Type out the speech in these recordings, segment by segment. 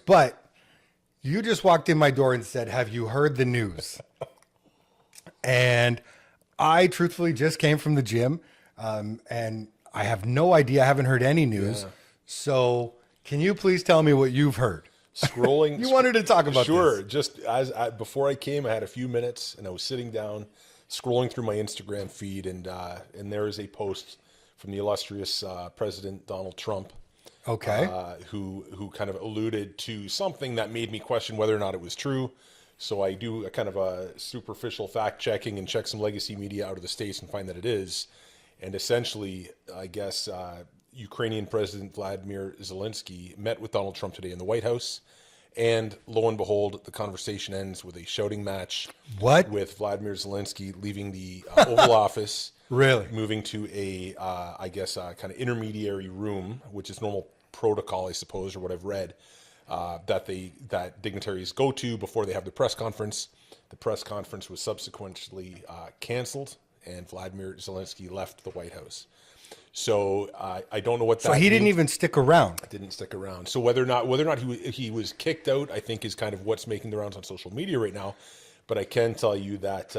but you just walked in my door and said, "Have you heard the news?" And I truthfully just came from the gym, and I have no idea. I haven't heard any news. Yeah. So can you please tell me what you've heard? Scrolling. You wanted to talk about Sure. this. Just before I came, I had a few minutes, and I was sitting down, scrolling through my Instagram feed, and there is a post from the illustrious President Donald Trump. Okay. Who kind of alluded to something that made me question whether or not it was true. So I do a kind of a superficial fact checking and check some legacy media out of the States and find that it is. And essentially, I guess Ukrainian President Vladimir Zelensky met with Donald Trump today in the White House. And lo and behold, the conversation ends with a shouting match. What? With Vladimir Zelensky leaving the Oval Office. Really? Moving to a, I guess, kind of intermediary room, which is normal protocol, I suppose, or what I've read, that dignitaries go to before they have the press conference. The press conference was subsequently canceled, and Vladimir Zelensky left the White House. So I don't know what that. So he didn't means. even stick around. Didn't stick around. So whether or not he was kicked out, I think is kind of what's making the rounds on social media right now. But I can tell you that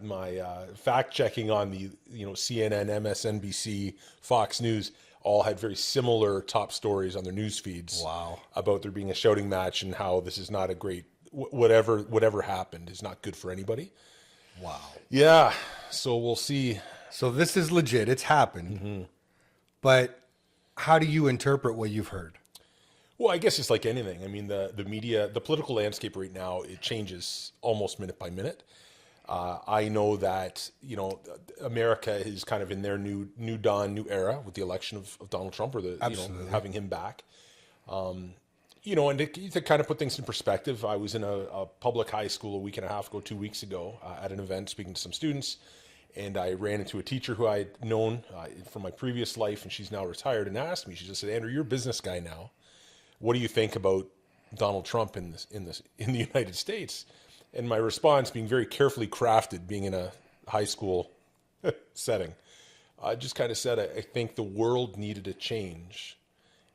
my fact checking on the CNN, MSNBC, Fox News all had very similar top stories on their news feeds. Wow. About there being a shouting match and how this is not a great whatever happened is not good for anybody. Wow. Yeah. So we'll see. So this is legit. It's happened. Mm-hmm. But how do you interpret what you've heard? Well, I guess it's like anything. I mean, the media, the political landscape right now, it changes almost minute by minute. I know that, America is kind of in their new dawn, new era with the election of Donald Trump, or having him back. And to kind of put things in perspective, I was in a public high school a week and a half ago, 2 weeks ago, at an event speaking to some students. And I ran into a teacher who I had known from my previous life, and she's now retired, and asked me, she just said, "Andrew, you're a business guy now. What do you think about Donald Trump in the United States?" And my response, being very carefully crafted, being in a high school setting, I just kind of said, I think the world needed a change,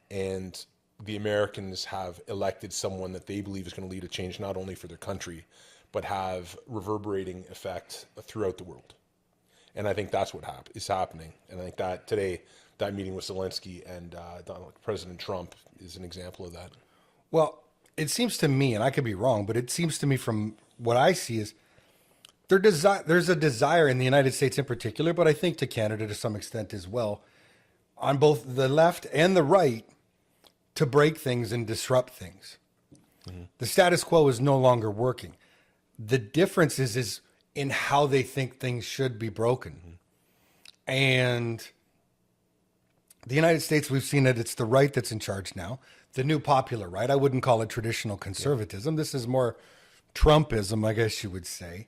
and the Americans have elected someone that they believe is going to lead a change, not only for their country, but have reverberating effect throughout the world. And I think that's what is happening. And I think that today, that meeting with Zelensky and President Trump is an example of that. Well, it seems to me, and I could be wrong, but it seems to me from what I see is there's a desire in the United States in particular, but I think to Canada to some extent as well, on both the left and the right, to break things and disrupt things. Mm-hmm. The status quo is no longer working. The difference is in how they think things should be broken. Mm-hmm. And the United States, we've seen it, it's the right that's in charge now. The new popular right. I wouldn't call it traditional conservatism. Yeah. This is more Trumpism, I guess you would say.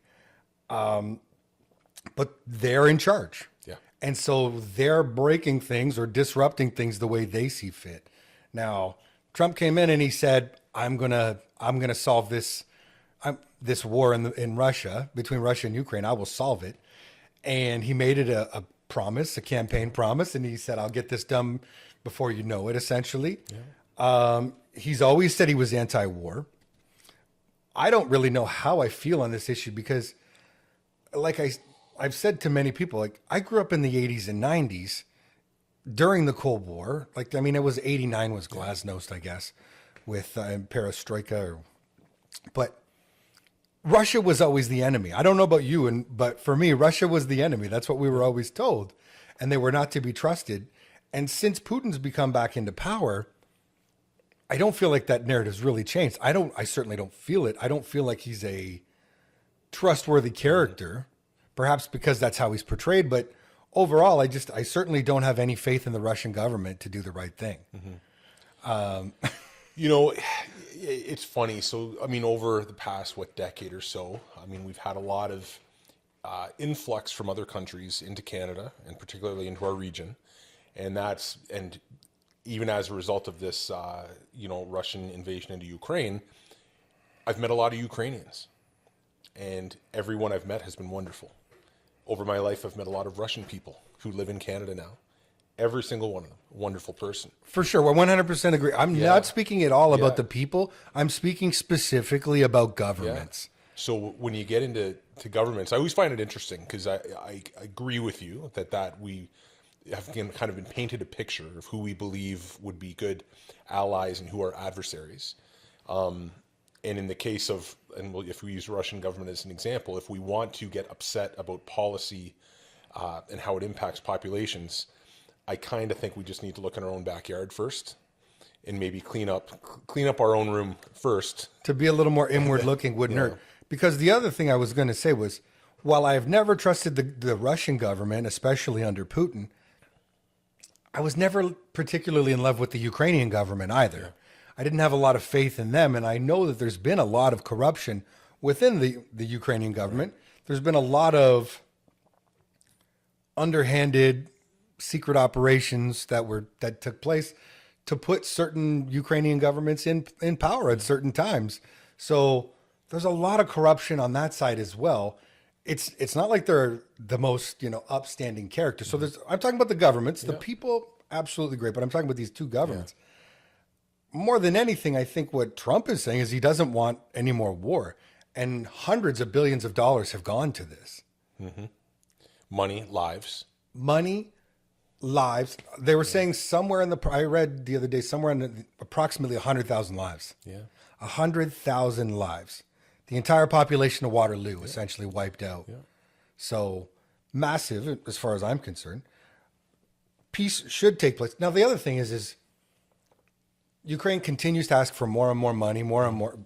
But they're in charge. Yeah. And so they're breaking things or disrupting things the way they see fit. Now, Trump came in and he said, I'm gonna solve this war in Russia, between Russia and Ukraine. I will solve it. And he made it a promise, a campaign promise, and he said, I'll get this done before you know it, essentially. Yeah. He's always said he was anti-war. I don't really know how I feel on this issue because, like I've said to many people, like I grew up in the 80s and 90s during the Cold War. It was 89 was Glasnost, I guess, with Perestroika. But Russia was always the enemy. I don't know about you, but for me, Russia was the enemy. That's what we were always told. And they were not to be trusted. And since Putin's become back into power, I don't feel like that narrative's really changed. I certainly don't feel it. I don't feel like he's a trustworthy character, perhaps because that's how he's portrayed. But overall, I certainly don't have any faith in the Russian government to do the right thing. Mm-hmm. It's funny. So, over the past, decade or so, we've had a lot of influx from other countries into Canada and particularly into our region. And even as a result of this, Russian invasion into Ukraine, I've met a lot of Ukrainians, and everyone I've met has been wonderful. Over my life, I've met a lot of Russian people who live in Canada now, Every single one of them. Wonderful person. For sure. Well, 100% agree. I'm not speaking at all about the people. I'm speaking specifically about governments. So when you get into governments, I always find it interesting because I agree with you that we have kind of been painted a picture of who we believe would be good allies and who are adversaries. And in the case of, if we use Russian government as an example, if we want to get upset about policy and how it impacts populations, I kind of think we just need to look in our own backyard first and maybe clean up our own room first. To be a little more inward looking wouldn't hurt. Because the other thing I was going to say was, while I have never trusted the Russian government, especially under Putin, I was never particularly in love with the Ukrainian government either. Yeah. I didn't have a lot of faith in them. And I know that there's been a lot of corruption within the Ukrainian government. There's been a lot of underhanded secret operations that took place to put certain Ukrainian governments in power at certain times. So there's a lot of corruption on that side as well. It's not like they're the most, upstanding characters. So I'm talking about the governments, the people, absolutely great, but I'm talking about these two governments. Yeah. More than anything, I think what Trump is saying is he doesn't want any more war, and hundreds of billions of dollars have gone to this. Mm-hmm. Money, lives. They were saying somewhere I read the other day, somewhere in approximately 100,000 lives. Yeah. 100,000 lives. The entire population of Waterloo essentially wiped out. Yeah. So massive as far as I'm concerned. Peace should take place. Now, the other thing is Ukraine continues to ask for more and more money, more and more.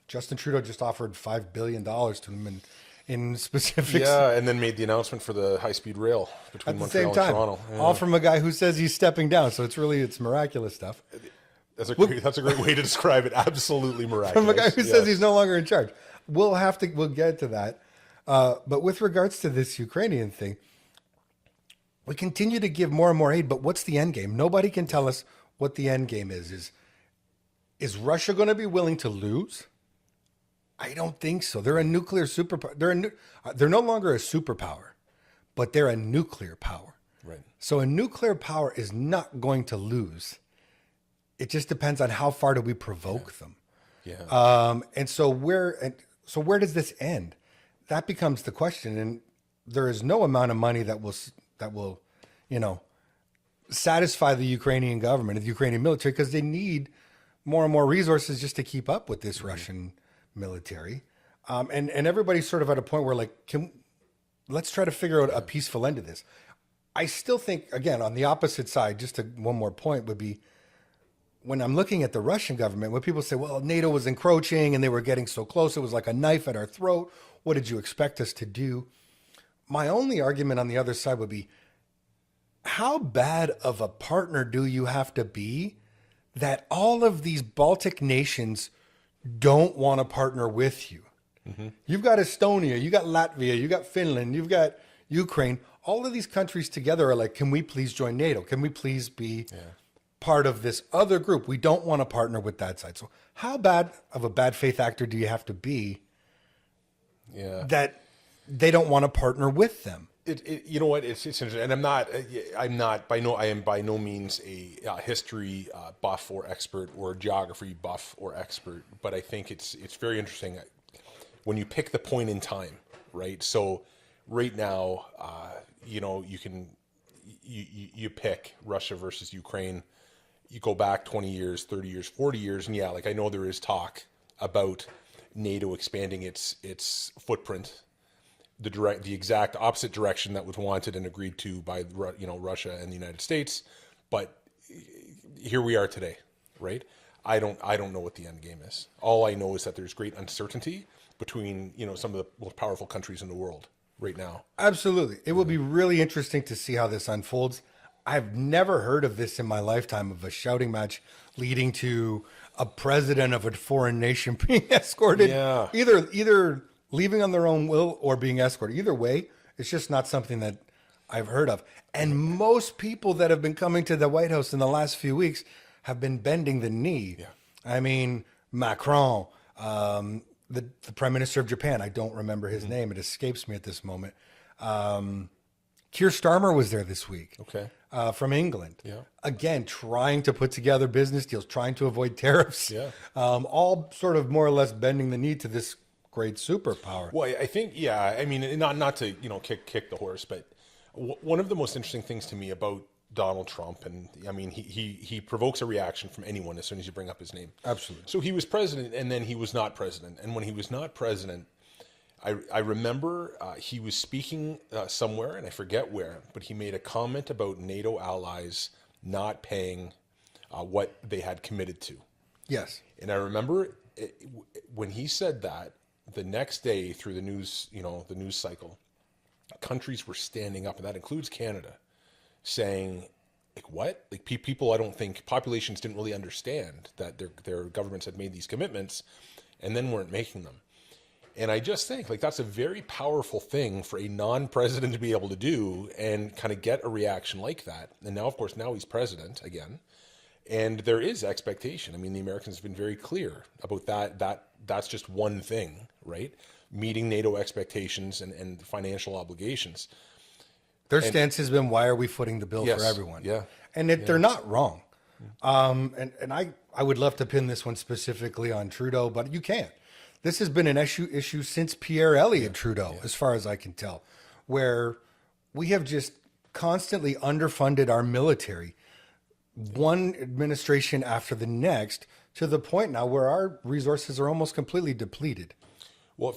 Justin Trudeau just offered $5 billion to them in specifics. Yeah, and then made the announcement for the high-speed rail between Montreal and Toronto. Yeah. All from a guy who says he's stepping down. So it's miraculous stuff. That's a great way to describe it. Absolutely miraculous. From a guy who says he's no longer in charge. We'll get to that. But with regards to this Ukrainian thing, we continue to give more and more aid, but what's the end game? Nobody can tell us what the end game is. Is Russia going to be willing to lose? I don't think so. They're a nuclear superpower. They're no longer a superpower, but they're a nuclear power. Right. So a nuclear power is not going to lose. It just depends on how far do we provoke them. Yeah. So where does this end? That becomes the question. And there is no amount of money that will, satisfy the Ukrainian government, the Ukrainian military, because they need more and more resources just to keep up with this Russian military. And everybody's sort of at a point where let's try to figure out a peaceful end to this. I still think, again, on the opposite side, one more point would be, when I'm looking at the Russian government, when people say, well, NATO was encroaching and they were getting so close, it was like a knife at our throat. What did you expect us to do? My only argument on the other side would be, how bad of a partner do you have to be that all of these Baltic nations don't want to partner with you? Mm-hmm. You've got Estonia, you got Latvia, you got Finland, you've got Ukraine. All of these countries together are like, can we please join NATO? Can we please be part of this other group? We don't want to partner with that side. So how bad of a bad faith actor do you have to be that they don't want to partner with them? You know what? It's interesting, and I am by no means a history buff or expert or geography buff or expert, but I think it's very interesting when you pick the point in time, right? So right now, you pick Russia versus Ukraine. You go back 20 years, 30 years, 40 years, and I know there is talk about NATO expanding its footprint. The exact opposite direction that was wanted and agreed to by Russia and the United States, but here we are today, right? I don't know what the end game is. All I know is that there's great uncertainty between some of the most powerful countries in the world right now. Absolutely, it will be really interesting to see how this unfolds. I've never heard of this in my lifetime, of a shouting match leading to a president of a foreign nation being escorted. Yeah. Either leaving on their own will or being escorted. Either way, it's just not something that I've heard of. And most people that have been coming to the White House in the last few weeks have been bending the knee. Yeah. I mean, Macron, the Prime Minister of Japan, I don't remember his name. It escapes me at this moment. Keir Starmer was there this week. Okay. From England. Yeah. Again, trying to put together business deals, trying to avoid tariffs. Yeah. All sort of more or less bending the knee to this great superpower. Well, I think, yeah, I mean, not to, kick the horse, but one of the most interesting things to me about Donald Trump, and I mean, he provokes a reaction from anyone as soon as you bring up his name. Absolutely. So he was president, and then he was not president. And when he was not president, I remember he was speaking somewhere, and I forget where, but he made a comment about NATO allies not paying what they had committed to. Yes. And I remember when he said that, the next day through the news, the news cycle, countries were standing up, and that includes Canada, saying, like, what? Like, people, I don't think, populations didn't really understand that their governments had made these commitments and then weren't making them. And I just think, like, that's a very powerful thing for a non-president to be able to do and kind of get a reaction like that. And now, of course, now he's president again. And there is expectation. I mean, the Americans have been very clear about that's just one thing, right? Meeting NATO expectations and financial obligations. Their stance has been, why are we footing the bill Yes, for everyone? yeah. And they're not wrong. And I would love to pin this one specifically on Trudeau, but you can't. This has been an issue since Pierre Elliott Trudeau, as far as I can tell, where we have just constantly underfunded our military, one administration after the next, to the point now where our resources are almost completely depleted. Well,